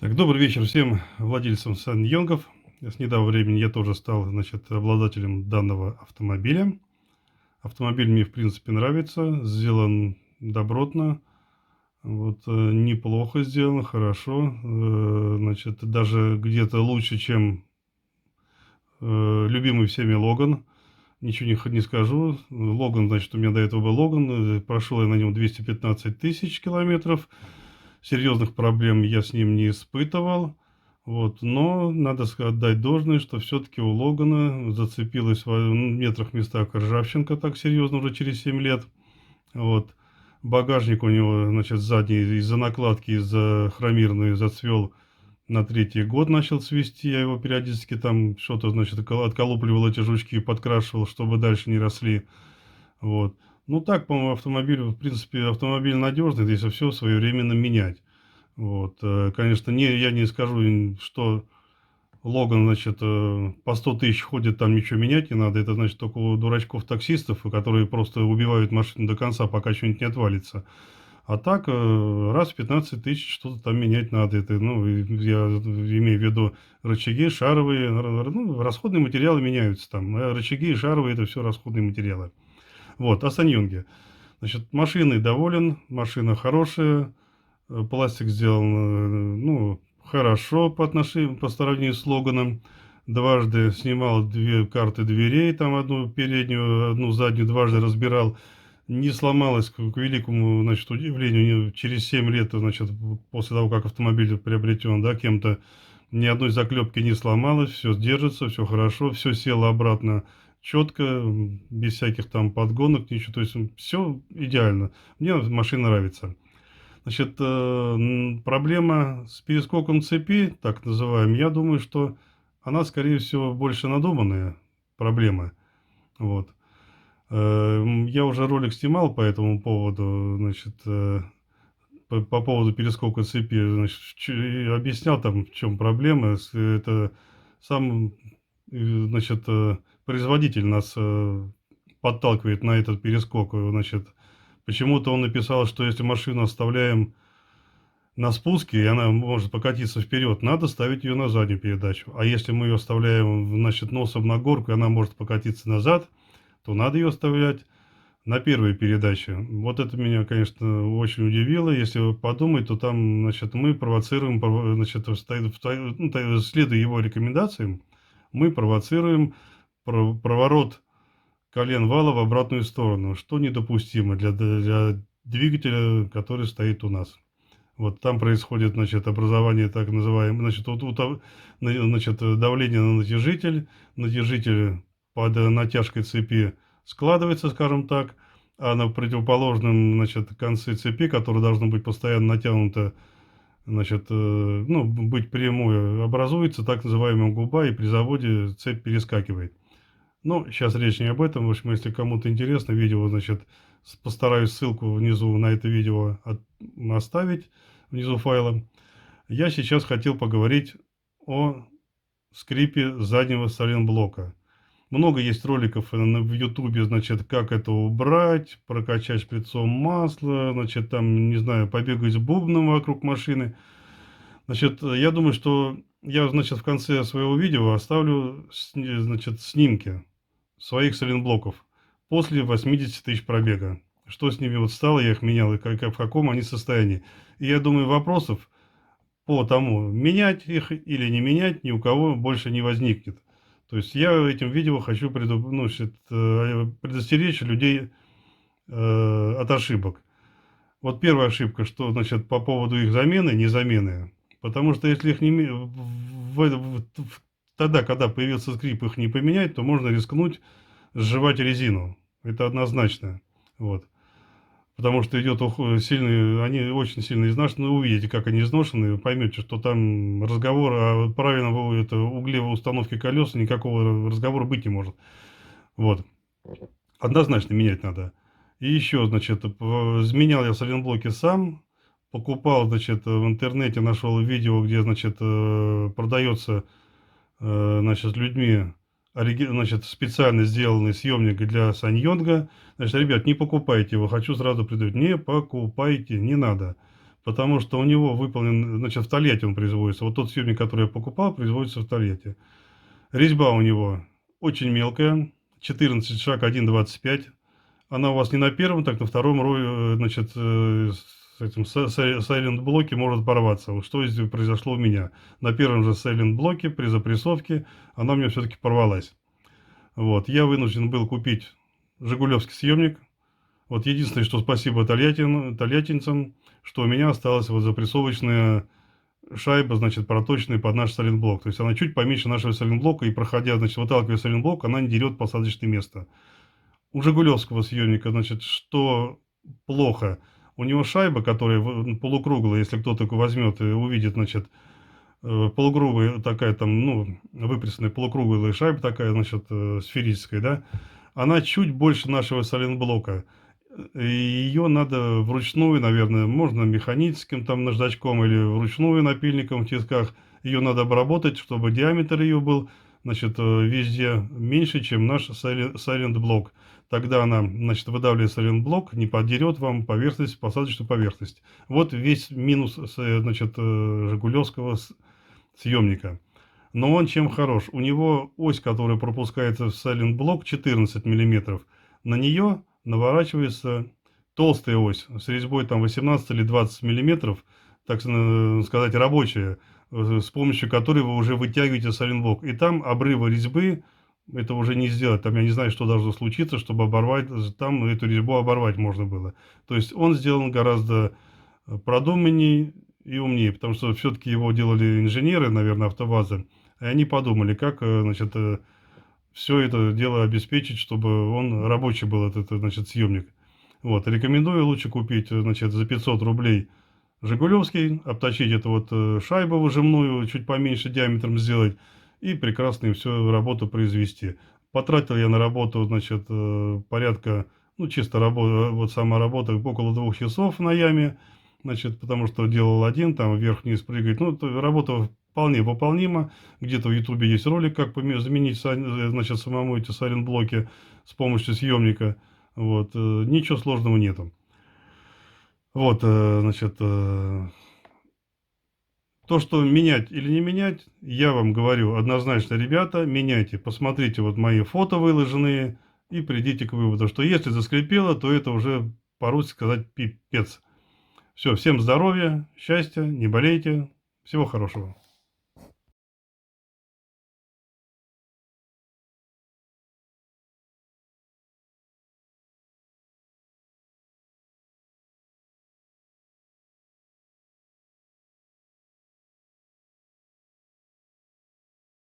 Так, добрый вечер всем владельцам Саньонгов. С недавнего времени я тоже стал, обладателем данного автомобиля. Автомобиль мне, в принципе, нравится, сделан добротно, неплохо сделан, хорошо, даже где-то лучше, чем любимый всеми Логан. Ничего не скажу. Логан, значит, у меня до этого был Логан, прошел я на нем 215 тысяч километров. Серьезных проблем я с ним не испытывал. Но надо отдать должное, что все-таки у Логана зацепилась в некоторых местах ржавчинка так серьезно уже через 7 лет. Вот. Багажник у него, значит, задний из-за накладки, из-за хромированной зацвел на третий год, начал цвести. Я его периодически там что-то, значит, отколупливал эти жучки, подкрашивал, чтобы дальше не росли. Вот. Ну так, по-моему, автомобиль, в принципе, автомобиль надежный, если все своевременно менять. Конечно, я не скажу, что Логан, по 100 тысяч ходит, там ничего менять не надо. Это, значит, только у дурачков-таксистов, которые просто убивают машину до конца, пока что-нибудь не отвалится. А так, раз в 15 тысяч что-то там менять надо. Это, я имею в виду рычаги, шаровые, расходные материалы меняются там. Рычаги и шаровые – это все расходные материалы. О Саньонге. Значит, машиной доволен, машина хорошая, пластик сделан, хорошо по сравнению с Логаном. Дважды снимал две карты дверей, там одну переднюю, одну заднюю, дважды разбирал. Не сломалась, к великому, значит, удивлению, через 7 лет, значит, после того, как автомобиль приобретен, да, кем-то, ни одной заклепки не сломалось, все держится, все хорошо, все село обратно четко, без всяких там подгонок, ничего, то есть все идеально. Мне машина нравится. Значит, проблема с перескоком цепи, так называемая, я думаю, что она, скорее всего, больше надуманная проблема. Вот. Я уже ролик снимал по этому поводу, по поводу перескока цепи, значит, объяснял там, в чем проблема. Это сам, значит, производитель нас подталкивает на этот перескок. Почему-то он написал, что если машину оставляем на спуске, и она может покатиться вперед, надо ставить ее на заднюю передачу. А если мы ее оставляем, значит, носом на горку, и она может покатиться назад, то надо ее оставлять на первой передаче. Вот это меня, конечно, очень удивило. Если подумать, то там, значит, мы провоцируем, следуя его рекомендациям, мы провоцируем проворот колен вала в обратную сторону, что недопустимо для двигателя, который стоит у нас. Вот там происходит, значит, образование так называемое, давление на натяжитель, натяжитель под натяжкой цепи складывается, скажем так, а на противоположном, значит, конце цепи, которое должно быть постоянно натянуто, быть прямой, образуется так называемая губа, и при заводе цепь перескакивает. Ну, сейчас речь не об этом. В общем, если кому-то интересно видео, значит, постараюсь ссылку внизу на это видео оставить, внизу файла. Я сейчас хотел поговорить о скрипе заднего сайлентблока. Много есть роликов в Ютубе, значит, как это убрать, прокачать шприцом масла, значит, там, не знаю, побегать с бубном вокруг машины. Значит, я думаю, что я, значит, в конце своего видео оставлю, значит, снимки своих сайлентблоков после 80 тысяч пробега. Что с ними вот стало, я их менял, и в каком они состоянии. И я думаю, вопросов по тому, менять их или не менять, ни у кого больше не возникнет. То есть я этим видео хочу предостеречь людей от ошибок. Вот первая ошибка, что, значит, по поводу их замены, не замены. Потому что если их не тогда, когда появился скрип, их не поменять, то можно рискнуть сживать резину. Это однозначно. Вот. Потому что идет сильный, они очень сильно изнашены. Вы увидите, как они изношены, вы поймете, что там разговор о правильном угле установки колес, никакого разговора быть не может. Вот. Однозначно менять надо. И еще, значит, изменял я сайлентблоки сам, покупал, значит, в интернете, нашел видео, где, значит, продается, значит, людьми, значит, специально сделанный съемник для Саньонга. Значит, ребят, не покупайте его, хочу сразу предупредить, не покупайте, не надо. потому что у него выполнен, значит, в Тольятти он производится. Вот тот съемник, который я покупал, производится в Тольятти. Резьба у него очень мелкая, 14 шаг 1,25. Она у вас не на первом, так на втором значит, с этим silent блоке может порваться. Вот что здесь произошло у меня. На первом же silent блоке при запрессовке она у меня все-таки порвалась. Вот, я вынужден был купить жигулевский съемник. Вот единственное, что спасибо тольяттинцам, что у меня осталась вот запрессовочная шайба, значит, проточная под наш сайлентблок. То есть она чуть поменьше нашего сайлентблока, и проходя, значит, выталкивая сайлентблок, она не дерет посадочное место. У жигулевского съемника, значит, что плохо? У него шайба, которая полукруглая, если кто только возьмет и увидит, значит, полукруглая такая там, ну, выпрессанная полукруглая шайба такая, значит, сферическая, да, она чуть больше нашего сайлентблока. И ее надо вручную, наверное, можно механическим там наждачком или вручную напильником в тисках. Ее надо обработать, чтобы диаметр ее был, значит, везде меньше, чем наш silent блок. Тогда она, значит, выдавливая silent блок, не поддерет вам поверхность, посадочную поверхность. Вот весь минус, значит, жигулевского съемника. Но он чем хорош? У него ось, которая пропускается в silent блок, 14 миллиметров. На нее наворачивается толстая ось с резьбой там 18 или 20 миллиметров, так сказать, рабочая, с помощью которой вы уже вытягиваете сайлентблок. И там обрывы резьбы, это уже не сделать. Там я не знаю, что должно случиться, чтобы оборвать, там эту резьбу оборвать можно было. То есть он сделан гораздо продуманней и умнее, потому что все-таки его делали инженеры, наверное, АвтоВАЗа, и они подумали, как, значит, все это дело обеспечить, чтобы он рабочий был, этот, значит, съемник. Вот, рекомендую лучше купить, значит, за 500 рублей жигулевский, обточить эту вот шайбу выжимную, чуть поменьше диаметром сделать, и прекрасно всю работу произвести. Потратил я на работу, значит, порядка, ну, чисто вот сама работа, около 2 часов на яме, значит, потому что делал один, там вверх-вниз прыгать. Ну, работа вполне выполнима. Где-то в Ютубе есть ролик, как заменить, значит, самому эти сайлент-блоки с помощью съемника. Вот, ничего сложного нету. Вот, значит, то, что менять или не менять, я вам говорю однозначно, ребята, меняйте. Посмотрите вот мои фото выложенные и придите к выводу, что если заскрипело, то это уже, по-русски сказать, пипец. Все, всем здоровья, счастья, не болейте, всего хорошего.